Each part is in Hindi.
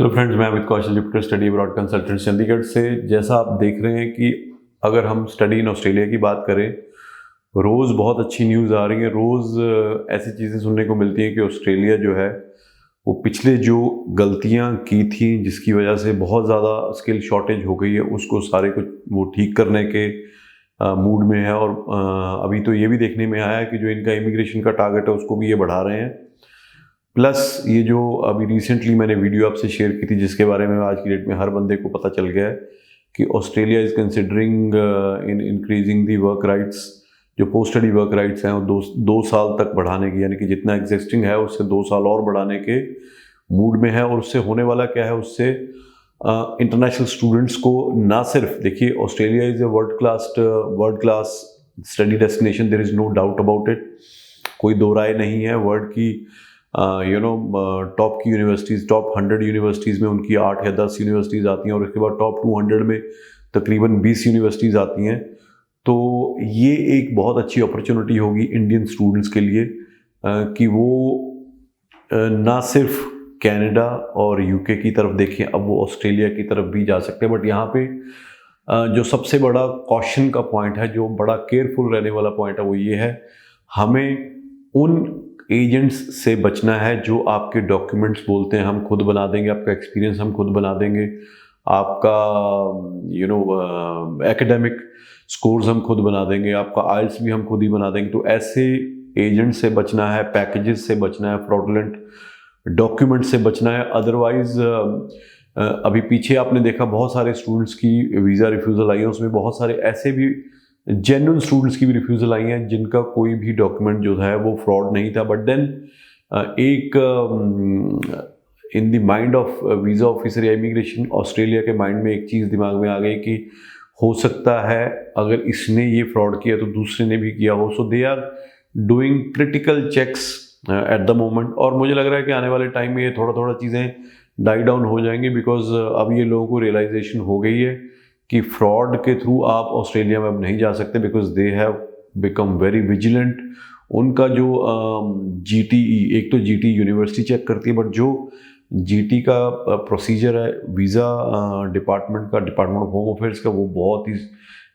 हेलो फ्रेंड्स, मैं अमित कौशल, लिपकर स्टडी अब्रॉड कंसल्टेंट चंडीगढ़ से। जैसा आप देख रहे हैं कि अगर हम स्टडी इन ऑस्ट्रेलिया की बात करें, रोज़ बहुत अच्छी न्यूज़ आ रही है। रोज़ ऐसी चीज़ें सुनने को मिलती हैं कि ऑस्ट्रेलिया जो है वो पिछले जो गलतियां की थी जिसकी वजह से बहुत ज़्यादा स्किल शॉर्टेज हो गई है, उसको सारे कुछ वो ठीक करने के मूड में है। और अभी तो ये भी देखने में आया है कि जो इनका इमिग्रेशन का टारगेट है उसको भी ये बढ़ा रहे हैं। प्लस ये जो अभी रिसेंटली मैंने वीडियो आपसे शेयर की थी जिसके बारे में आज की डेट में हर बंदे को पता चल गया है कि Australia is considering in increasing the work rights. जो पोस्ट स्टडी वर्क राइट्स हैं वो दो साल तक बढ़ाने की, यानी कि जितना एग्जिस्टिंग है उससे 2 साल और बढ़ाने के मूड में है। और उससे होने वाला क्या है, उससे इंटरनेशनल स्टूडेंट्स को ना सिर्फ, देखिए Australia is a world class study destination, there is no doubt about it, कोई दो राय नहीं है। वर्ल्ड की टॉप की यूनिवर्सिटीज़, टॉप 100 यूनिवर्सिटीज़ में उनकी 8 या 10 यूनिवर्सिटीज़ आती हैं और उसके बाद टॉप 200 में तकरीबन 20 यूनिवर्सिटीज़ आती हैं। तो ये एक बहुत अच्छी अपॉर्चुनिटी होगी इंडियन स्टूडेंट्स के लिए कि वो ना सिर्फ कनाडा और यूके की तरफ देखें, अब वो ऑस्ट्रेलिया की तरफ भी जा सकते हैं। बट यहाँ पे जो सबसे बड़ा कॉशन का पॉइंट है, जो बड़ा केयरफुल रहने वाला पॉइंट है, वो ये है, हमें उन एजेंट्स से बचना है जो आपके डॉक्यूमेंट्स बोलते हैं हम खुद बना देंगे, आपका एक्सपीरियंस हम खुद बना देंगे, आपका एकेडमिक स्कोर्स हम खुद बना देंगे, आपका आइल्स भी हम खुद ही बना देंगे। तो ऐसे एजेंट से बचना है, पैकेजेस से बचना है, फ्रॉडुलेंट डॉक्यूमेंट से बचना है। अदरवाइज अभी पीछे आपने देखा बहुत सारे स्टूडेंट्स की वीज़ा रिफ्यूज़ल आई है, उसमें बहुत सारे ऐसे भी जेन्युइन स्टूडेंट्स की भी रिफ्यूज़ल आई हैं जिनका कोई भी डॉक्यूमेंट जो है वो फ्रॉड नहीं था। बट देन एक in the mind of visa officer या इमिग्रेशन ऑस्ट्रेलिया के माइंड में एक चीज़ दिमाग में आ गई कि हो सकता है अगर इसने ये फ्रॉड किया तो दूसरे ने भी किया हो। So they are doing critical checks at the moment. और मुझे लग रहा है कि आने वाले टाइम में ये थोड़ा थोड़ा चीज़ें डाई डाउन हो जाएंगी, बिकॉज अब ये लोगों को रियलाइजेशन हो गई है कि फ्रॉड के थ्रू आप ऑस्ट्रेलिया में अब नहीं जा सकते, because they have become very vigilant. उनका जो जीटीई, एक तो जीटी यूनिवर्सिटी चेक करती है, बट जो जीटी का प्रोसीजर है वीज़ा डिपार्टमेंट का, डिपार्टमेंट ऑफ होम अफेयर्स का, वो बहुत ही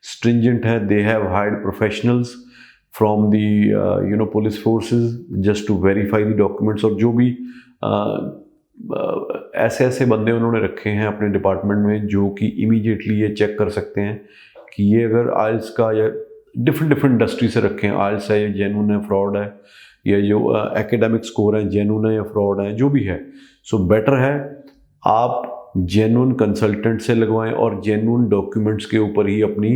स्ट्रिंजेंट है। They have hired professionals from the police forces just to verify the documents. और जो भी ऐसे ऐसे बंदे उन्होंने रखे हैं अपने डिपार्टमेंट में जो कि इमीडिएटली ये चेक कर सकते हैं कि ये अगर आइल्स का, या डिफरेंट इंडस्ट्री से रखे हैं, आइल्स है, ये जेन्युइन है, फ्रॉड है, या जो एकेडमिक स्कोर है जेन्युइन है या फ्रॉड है, जो भी है। सो बेटर है आप जेन्युइन कंसल्टेंट से लगवाएं और जेन्युइन डॉक्यूमेंट्स के ऊपर ही अपनी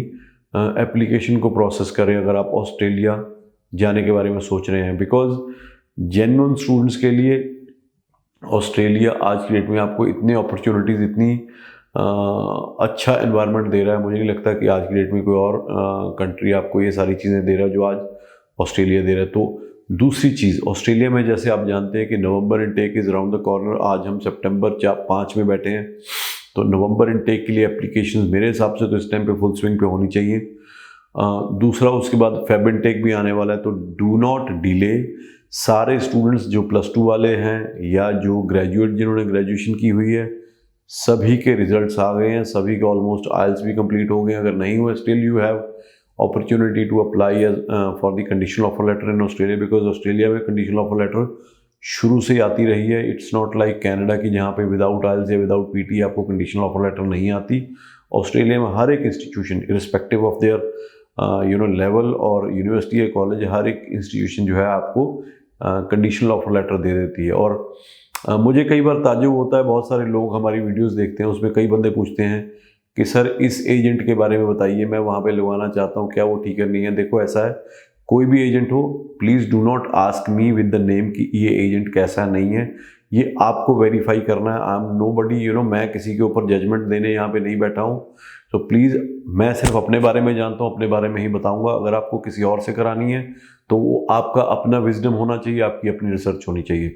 एप्लीकेशन को प्रोसेस करें अगर आप ऑस्ट्रेलिया जाने के बारे में सोच रहे हैं। बिकॉज जेन्युइन स्टूडेंट्स के लिए ऑस्ट्रेलिया आज की डेट में आपको इतनी अपॉर्चुनिटीज़, इतनी अच्छा एनवायरनमेंट दे रहा है। मुझे नहीं लगता कि आज की डेट में कोई और कंट्री आपको ये सारी चीज़ें दे रहा है जो आज ऑस्ट्रेलिया दे रहा है। तो दूसरी चीज़, ऑस्ट्रेलिया में जैसे आप जानते हैं कि November intake is around the corner. आज हम सितंबर 5 में बैठे हैं, तो नवंबर इनटेक के लिए एप्लीकेशंस मेरे हिसाब से तो इस टाइम पे फुल स्विंग पे होनी चाहिए। दूसरा, उसके बाद फेब इनटेक भी आने वाला है, तो डू नॉट डिले। सारे स्टूडेंट्स जो +2 वाले हैं या जो ग्रेजुएट जिन्होंने ग्रेजुएशन की हुई है, सभी के रिजल्ट्स आ गए हैं, सभी के ऑलमोस्ट आइल्स भी कंप्लीट हो गए। अगर नहीं हुए, still you have opportunity to apply for the conditional offer letter in Australia, because Australia में कंडीशनल ऑफर लेटर शुरू से आती रही है। इट्स नॉट लाइक कनाडा की जहाँ पे विदाउट आइल्स या विदाउट पीटी आपको कंडीशनल ऑफर लेटर नहीं आती। ऑस्ट्रेलिया में हर एक institution, irrespective of their level और यूनिवर्सिटी या कॉलेज, हर एक इंस्टीट्यूशन जो है आपको कंडीशनल ऑफर लेटर दे देती है। और मुझे कई बार ताज्जुब होता है, बहुत सारे लोग हमारी वीडियोस देखते हैं, उसमें कई बंदे पूछते हैं कि सर इस एजेंट के बारे में बताइए, मैं वहाँ पे लगवाना चाहता हूँ, क्या वो ठीक है नहीं है। देखो ऐसा है, कोई भी एजेंट हो, please do not ask me with the name कि ये एजेंट कैसा नहीं है, ये आपको वेरीफाई करना है। आई एम नोबडी, मैं किसी के ऊपर जजमेंट देने यहाँ पे नहीं बैठा हूँ। तो प्लीज़, मैं सिर्फ अपने बारे में जानता हूँ, अपने बारे में ही बताऊँगा। अगर आपको किसी और से करानी है तो वो आपका अपना विजडम होना चाहिए, आपकी अपनी रिसर्च होनी चाहिए।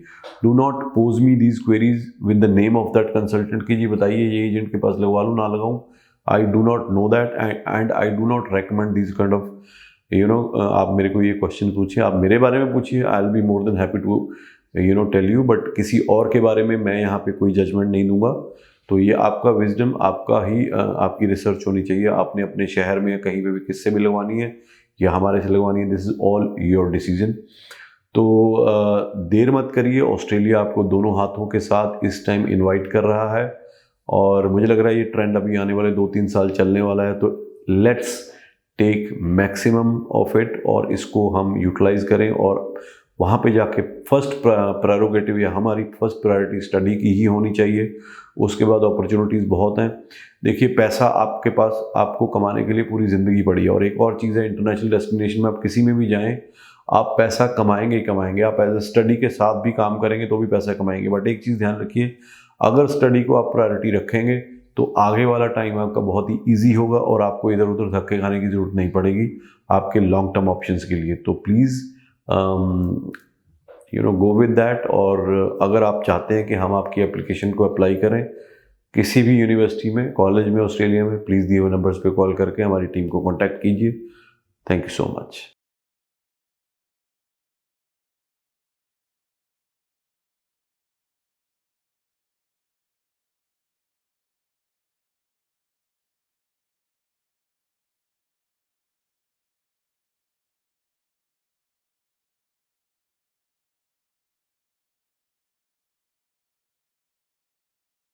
Do not pose me these queries with the name of that consultant कि जी बताइए ये एजेंट के पास लगवा लूँ ना लगाऊँ। I do not know that and I do not recommend this kind of आप मेरे को ये क्वेश्चन पूछिए, आप मेरे बारे में पूछिए, I will be more than happy to tell you, but किसी और के बारे में मैं यहाँ पे कोई जजमेंट नहीं दूंगा। तो ये आपका विजडम, आपका ही आपकी रिसर्च होनी चाहिए। आपने अपने शहर में कहीं पे भी किससे भी लगवानी है या हमारे से लगवानी है, this is all your decision. तो देर मत करिए, ऑस्ट्रेलिया आपको दोनों हाथों के साथ इस टाइम इनवाइट कर रहा है और मुझे लग रहा है ये ट्रेंड अभी आने वाले 2-3 साल चलने वाला है। तो let's take maximum of it और इसको हम यूटिलाइज करें और वहाँ पे जाके फर्स्ट प्रायोरिटी या हमारी फर्स्ट प्रायोरिटी स्टडी की ही होनी चाहिए। उसके बाद अपॉर्चुनिटीज़ बहुत हैं। देखिए, पैसा आपके पास आपको कमाने के लिए पूरी ज़िंदगी पड़ी है। और एक और चीज़ है, इंटरनेशनल डेस्टिनेशन में आप किसी में भी जाएं, आप पैसा कमाएंगे ही कमाएंगे। आप एज ए स्टडी के साथ भी काम करेंगे तो भी पैसा कमाएंगे। बट एक चीज़ ध्यान रखिए, अगर स्टडी को आप प्रायोरिटी रखेंगे तो आगे वाला टाइम आपका बहुत ही ईजी होगा और आपको इधर उधर धक्के खाने की ज़रूरत नहीं पड़ेगी आपके लॉन्ग टर्म ऑप्शंस के लिए। तो प्लीज़ गो विद दैट। और अगर आप चाहते हैं कि हम आपकी एप्लीकेशन को अप्लाई करें किसी भी यूनिवर्सिटी में, कॉलेज में, ऑस्ट्रेलिया में, प्लीज़ दिए हुए नंबर्स पे कॉल करके हमारी टीम को कॉन्टैक्ट कीजिए। Thank you so much.